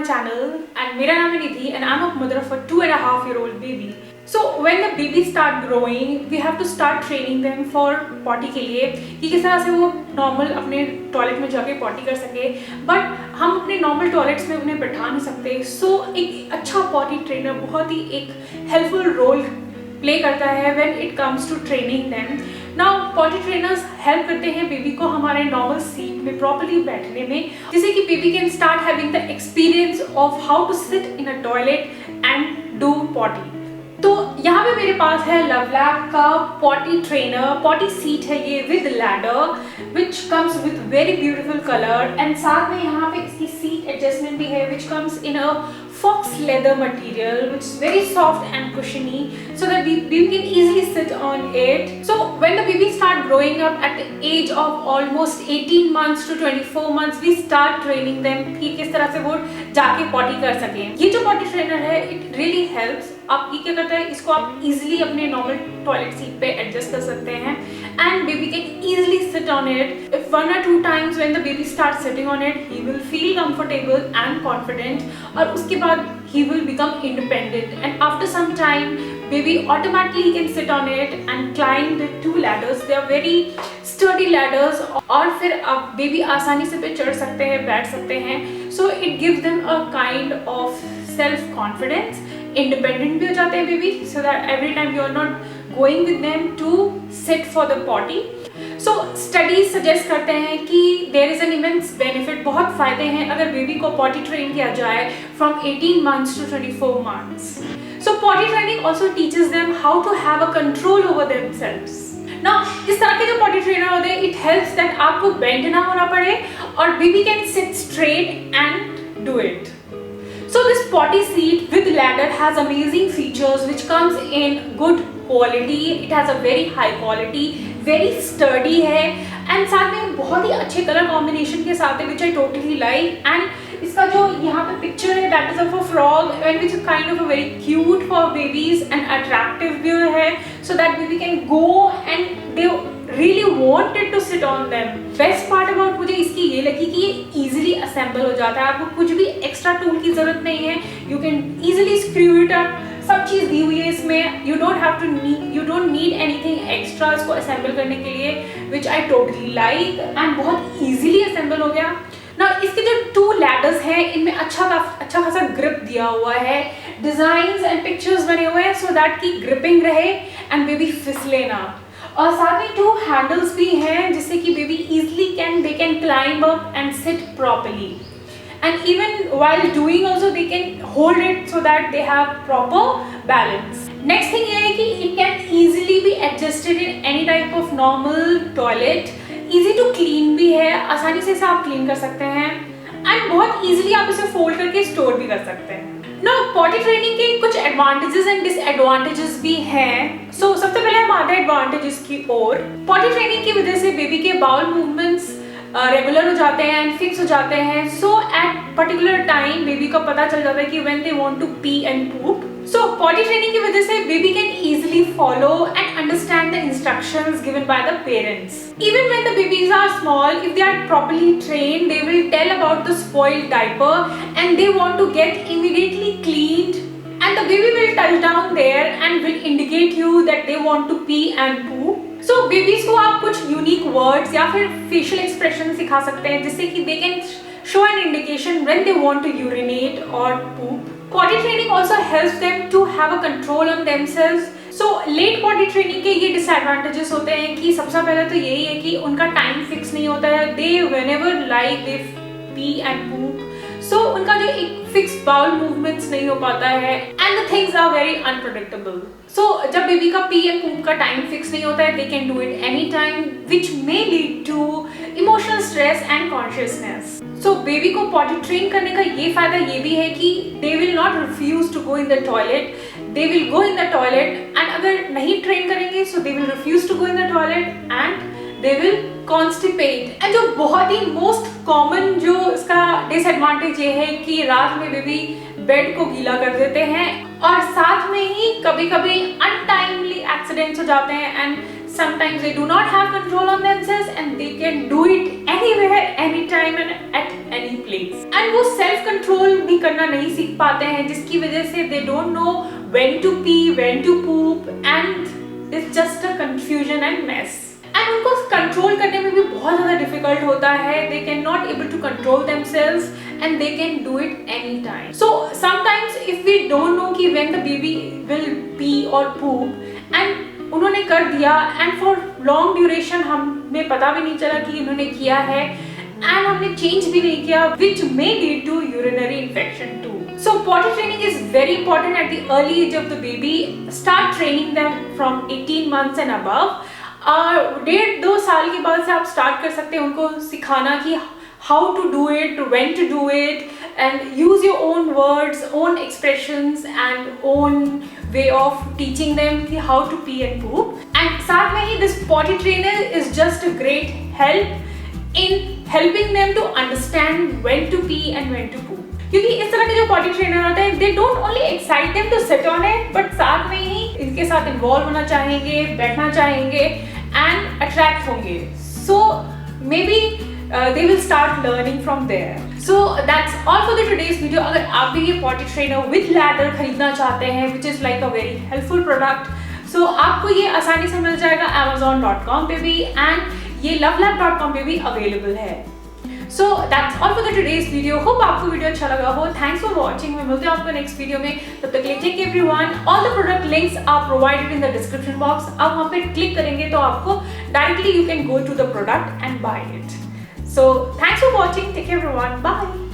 channel and मेरा नाम है निधि and I'm a mother of a 2.5-year-old baby. So when the baby start growing, we have to start training them for potty के लिए कि किस तरह से वो नॉर्मल अपने टॉयलेट में जाके potty कर सके, बट हम अपने नॉर्मल टॉयलेट्स में उन्हें बैठा नहीं सकते. सो एक अच्छा potty trainer बहुत ही एक हेल्पफुल रोल प्ले करता है when it comes to training them. Now potty trainers help करते हैं बेबी को हमारे नॉर्मल सीट में प्रॉपरली बैठने में, जिससे कि baby can start having the experience of how to sit in a toilet and do potty. तो यहाँ पे मेरे पास है लवलैब का पॉटी ट्रेनर. पॉटी सीट है ये with ladder which comes with very beautiful colour, and साथ में यहाँ पे इसकी सीट एडजस्टमेंट भी है which comes in a fox leather material which is very soft and cushiony so that we can easily sit on it. So when the baby start growing up at the age of almost 18 months to 24 months, we start training them कि किस तरह से वो जाके potty कर सकें. ये जो पॉटी ट्रेनर है it really helps. आप ये क्या करता है, इसको आप easily अपने नॉर्मल टॉयलेट सीट पे एडजस्ट कर सकते हैं and baby can easily sit on it. If 1 or 2 times when the baby starts sitting on it, he will feel comfortable and confident, और उसके बाद he will become independent, and after some time baby automatically can sit on it and climb the 2 ladders. They are very sturdy ladders, और फिर अब baby आसानी से पे चढ़ सकते हैं, बैठ सकते हैं. So it gives them a kind of self confidence. Independent भी हो जाते हैं baby, so that every time you are not going with them to sit for the potty. So studies suggest करते हैं कि there is an immense benefit, बहुत फायदे हैं अगर बेबी को potty train किया जाए from 18 months to 24 months. So potty training also teaches them how to have a control over themselves. Now इस तरह के जो potty trainer होते हैं, it helps that आपको bend ना होना पड़े और baby can sit straight and do it. So this potty seat with ladder has amazing features which comes in good quality. It has a very high quality, very sturdy है, and साथ में बहुत ही अच्छे colour combination के साथ है which I totally like. And इसका जो यहाँ पे पिक्चर है that is of a frog and which is kind of a very cute for babies and attractive भी है, so that baby can go and they really wanted to sit on them. Best part about मुझे इसकी ये लगी कि ये easily assemble हो जाता है, आपको कुछ भी एक्स्ट्रा टूल की जरूरत नहीं है. You can easily screw it up. सब चीज़ दी हुई है इसमें. You don't need anything extra इसको assemble करने के लिए, which I totally like, and बहुत easily assemble हो गया. Now इसके जो 2 ladders हैं इनमें अच्छा खासा grip दिया हुआ है. Designs and pictures बने हुए हैं so that की gripping रहे and baby फिसले ना. और साथ में 2 handles भी हैं जिससे कि baby easily they can climb up and sit properly. And even while doing also they can hold it so that they have proper balance. Next thing ये है कि it can easily be adjusted in any type of normal toilet. Easy to clean भी है, आसानी से इसे आप clean कर सकते हैं, and बहुत easily आप इसे fold करके store भी कर सकते हैं. Now potty training के कुछ advantages and disadvantages भी हैं. So सबसे पहले हम आते हैं advantages की ओर. Potty training की वजह से बेबी के bowel movements रेगुलर हो जाते हैं एंड फिक्स हो जाते हैं. So at particular time baby को पता चल जाता है कि when they want to pee and poop. So potty training की वजह से baby can easily follow and understand the instructions given by the parents. Even when the babies are small, if they are properly trained, they will tell about the spoiled diaper and they want to get immediately cleaned, and the baby will touch down there and will indicate you that they want to pee and poop. So babies को आप कुछ unique words या फिर facial expression सिखा सकते हैं जिससे कि they can show an indication when they want to urinate or poop. Potty training also helps them to have a control on themselves. So late potty training के ये disadvantages होते हैं कि सबसे पहले तो यही है कि उनका time fix नहीं होता है. They whenever like they pee and poop. So उनका जो एक फिक्स बाउल मूवमेंट्स नहीं हो पाता है and the things are very unpredictable. So जब बेबी का पी एंड पूप का टाइम फिक्स नहीं होता है, they can do it any time which may lead to emotional stress and consciousness. So baby को पॉटी ट्रेन करने का ये फायदा ये भी है कि they will not refuse to go in the toilet, they will go in the toilet, and अगर नहीं ट्रेन करेंगे so they will refuse to go in the toilet and they will constipate. And जो बहुत ही most common जो इसका disadvantage ये है कि रात में बेबी बेड को गीला कर देते हैं और साथ में ही कभी कभी अनटाइमली एक्सीडेंट्स हो जाते हैं and sometimes they do not have control on themselves and they can do it anywhere, anytime and at any place. And वो self control भी करना नहीं सीख पाते हैं, जिसकी वजह से they don't know when to pee, when to poop, and it's just a confusion and mess. And उनको कंट्रोल करने में भी बहुत ज़्यादा डिफिकल्ट होता है. They cannot able to control themselves and they can do it anytime. So sometimes if we don't know कि when the baby will pee or poop and उन्होंने कर दिया and for long duration हमें पता भी नहीं चला कि उन्होंने किया है and हमने change भी नहीं किया, which may lead to urinary infection too. So potty training is very important at the early age of the baby. Start training them from 18 months and above. 1.5-2 साल के बाद से आप स्टार्ट कर सकते हैं उनको सिखाना कि how to do it, when to do it, and use your own words, own expressions and own way of teaching them कि how to pee and poop. And साथ में ही this potty trainer is just a great help in helping them to understand when to pee and when to poop. क्योंकि इस तरह के जो potty trainer होते हैं, they don't only excite them to sit on it, but साथ में ही इनके साथ इन्वॉल्व होना चाहेंगे, बैठना चाहेंगे and attract होंगे. So maybe they will start learning from there. So that's all for the today's video. अगर आप भी ये potty trainer with ladder खरीदना चाहते हैं, which is like a very helpful product, so आपको ये आसानी से मिल जाएगा amazon.com पे भी and ये lovelab.com पे भी available है. So that's all for the today's video. Hope आपको वीडियो अच्छा लगा हो. Thanks for watching. मैं मिलते हैं आपको नेक्स्ट वीडियो में. तब तक के लिए take care everyone. All the product links are provided in the description box. आप वहाँ पे क्लिक करेंगे तो आपको directly you can go to the product and buy it. So thanks for watching. Take care everyone. Bye.